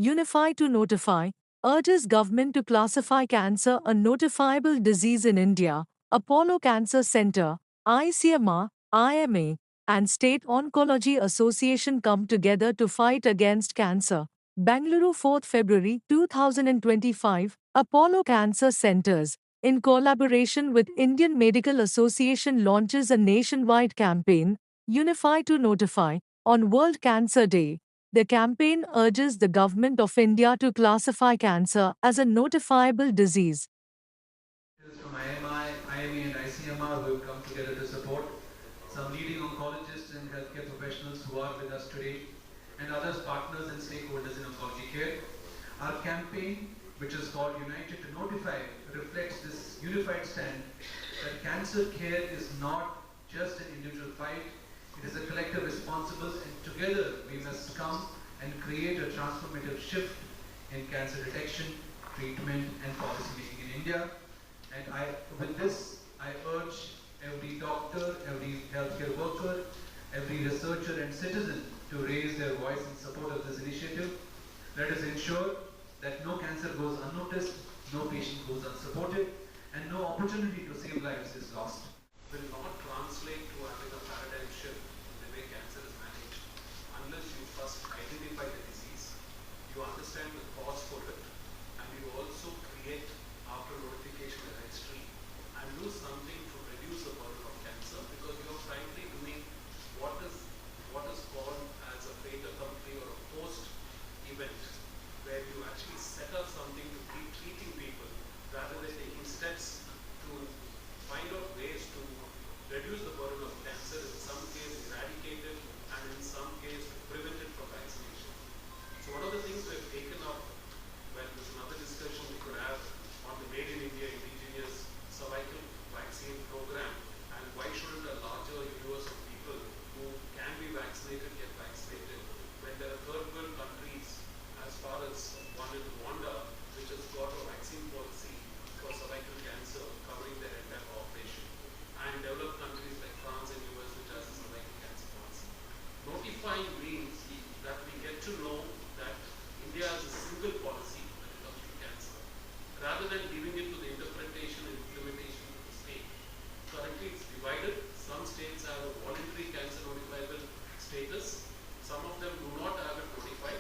Unify to Notify, urges government to classify cancer a notifiable disease in India. Apollo Cancer Center, ICMR, IMA, and State Oncology Association come together to fight against cancer. Bengaluru 4th February 2025, Apollo Cancer Centers, in collaboration with Indian Medical Association launches a nationwide campaign, Unify to Notify, on World Cancer Day. The campaign urges the Government of India to classify cancer as a notifiable disease. From IMI, IME and ICMR who have come together to support, some leading oncologists and healthcare professionals who are with us today, and others partners and stakeholders in oncology care. Our campaign, which is called United to Notify, reflects this unified stand that cancer care is not just an individual fight, it is a collective responsibility, and together we must come and create a transformative shift in cancer detection, treatment and policy making in India. And with this, I urge every doctor, every healthcare worker, every researcher and citizen to raise their voice in support of this initiative. Let us ensure that no cancer goes unnoticed, no patient goes unsupported, and no opportunity to save lives is lost. Will not translate to having a paradigm shift in the way cancer is managed unless you first identify the disease, you understand the cause for it, and you also create after notification a registry and do something to reduce the burden of cancer, because you are frankly doing what is called as a fait accompli or a post event, where you actually set up something to keep treating people rather than taking steps to find out ways to reduce the burden of cancer, in some case eradicate it, and in some case prevent it from vaccination. So one of the things we have taken up, well, there's another discussion we could have on the Made in India indigenous cervical vaccine program, and why shouldn't a larger universe of people who can be vaccinated get vaccinated when there are third world countries, as far as one in Rwanda, which has got a vaccine policy for cervical cancer covering their entire population, and developed countries like France and US which has a cervical cancer policy. Notifying means that we get to know that India has a single policy when it comes to cancer, rather than giving it to the interpretation and implementation of the state. Currently it's divided. Some states have a voluntary cancer notifiable status, some of them do not have it notified,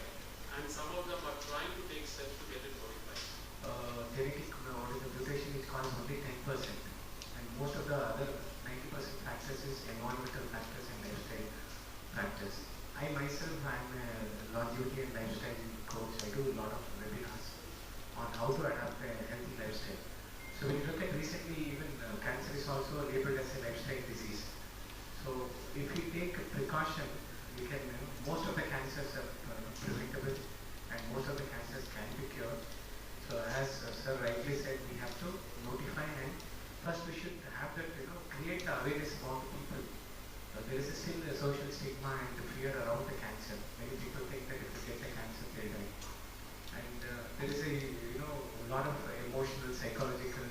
and some of them are trying to take steps to get it notified. Genetic mutation is caused only 10%, and most of the other 90% factors is environmental factors and lifestyle factors. I myself am a longevity and lifestyle coach. I do a lot of webinars on how to adapt a healthy lifestyle. So when you look at recently, even cancer is also labeled as a lifestyle disease. So if we take precaution, we can, most of the cancers are preventable and most of the cancers can be cured. So as Sir rightly said, we have to notify, and first we should have that, create the awareness among the people. There is still a social stigma and the fear around the cancer. Many people think that if they get the cancer, they die. And there is a lot of emotional, psychological,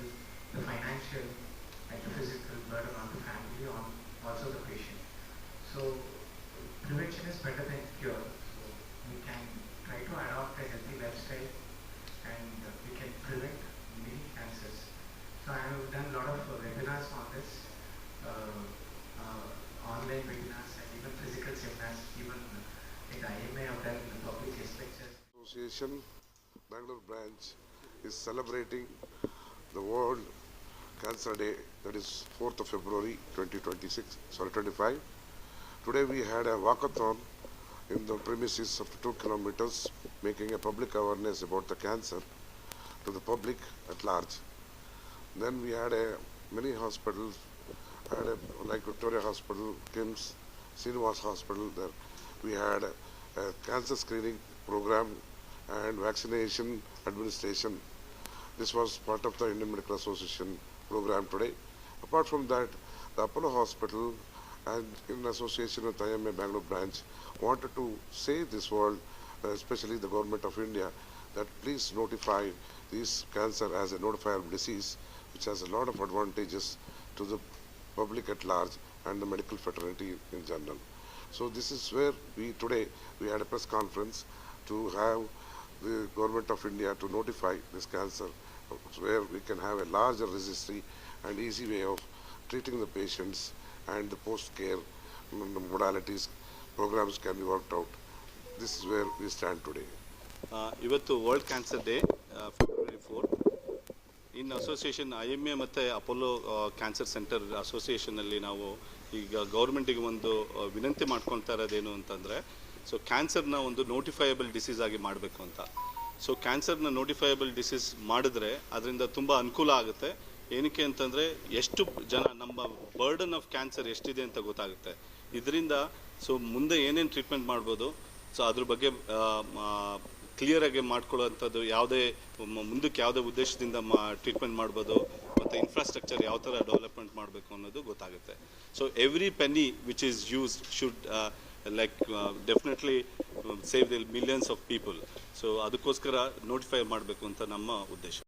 the financial and the physical burden on the family, on also the patient. So prevention is better than cure. So we can try to adopt a healthy lifestyle, and we can prevent many cancers. So I have done a lot of webinars on this, online webinars and even physical seminars, even in IMA I've done public guest lectures. Association Bangalore branch is celebrating the World Cancer Day, that is 4th of February 2025. Today we had a walkathon in the premises of 2 kilometers, making a public awareness about the cancer to the public at large. Then we had many hospitals, like Victoria Hospital, KIMS, Srinivas Hospital. There we had a cancer screening program and vaccination administration. This was part of the Indian Medical Association program today. Apart from that, the Apollo Hospital and in association with IMA Bangalore branch wanted to say this world, especially the government of India, that please notify this cancer as a notifiable disease, which has a lot of advantages to the public at large and the medical fraternity in general. So this is where today we had a press conference to have the Government of India to notify this cancer, where we can have a larger registry and easy way of treating the patients, and the post-care modalities, programs can be worked out. This is where we stand today. ಇವತ್ತು world cancer day February 4. ಇನ್ association IMA ಮತ್ತು Apollo cancer centre ಅಸೋಸಿಯೇಷನಲ್ಲಿ ನಾವು ಈಗ ಗೌರ್ಮೆಂಟಿಗೆ ಒಂದು ವಿನಂತಿ ಮಾಡ್ಕೊಳ್ತಾ ಇರೋದೇನು ಅಂತಂದರೆ, so ಕ್ಯಾನ್ಸರ್ನ ಒಂದು ನೋಟಿಫೈಯಬಲ್ ಡಿಸೀಸ್ ಆಗಿ ಮಾಡಬೇಕು ಅಂತ. ಸೊ ಕ್ಯಾನ್ಸರ್ನ ನೋಟಿಫೈಯಬಲ್ ಡಿಸೀಸ್ ಮಾಡಿದ್ರೆ ಅದರಿಂದ ತುಂಬ ಅನುಕೂಲ ಆಗುತ್ತೆ. ಏನಕ್ಕೆ ಅಂತಂದರೆ ಎಷ್ಟು ಜನ ನಮ್ಮ ಬರ್ಡನ್ ಆಫ್ ಕ್ಯಾನ್ಸರ್ ಎಷ್ಟಿದೆ ಅಂತ ಗೊತ್ತಾಗುತ್ತೆ. ಇದರಿಂದ ಸೊ ಮುಂದೆ ಏನೇನು ಟ್ರೀಟ್ಮೆಂಟ್ ಮಾಡ್ಬೋದು, ಸೊ ಅದ್ರ ಬಗ್ಗೆ ಕ್ಲಿಯರಾಗಿ ಮಾಡ್ಕೊಳ್ಳೋವಂಥದ್ದು, ಯಾವುದೇ ಮುಂದಕ್ಕೆ ಯಾವುದೇ ಉದ್ದೇಶದಿಂದ ಟ್ರೀಟ್ಮೆಂಟ್ ಮಾಡ್ಬೋದು ಮತ್ತು ಇನ್ಫ್ರಾಸ್ಟ್ರಕ್ಚರ್ ಯಾವ ಥರ ಡೆವಲಪ್ಮೆಂಟ್ ಮಾಡಬೇಕು ಅನ್ನೋದು ಗೊತ್ತಾಗುತ್ತೆ. So every ಪೆನಿ which is used should definitely save the millions of people. So ಅದಕ್ಕೋಸ್ಕರ ನೋಟಿಫೈ ಮಾಡಬೇಕು ಅಂತ ನಮ್ಮ ಉದ್ದೇಶ.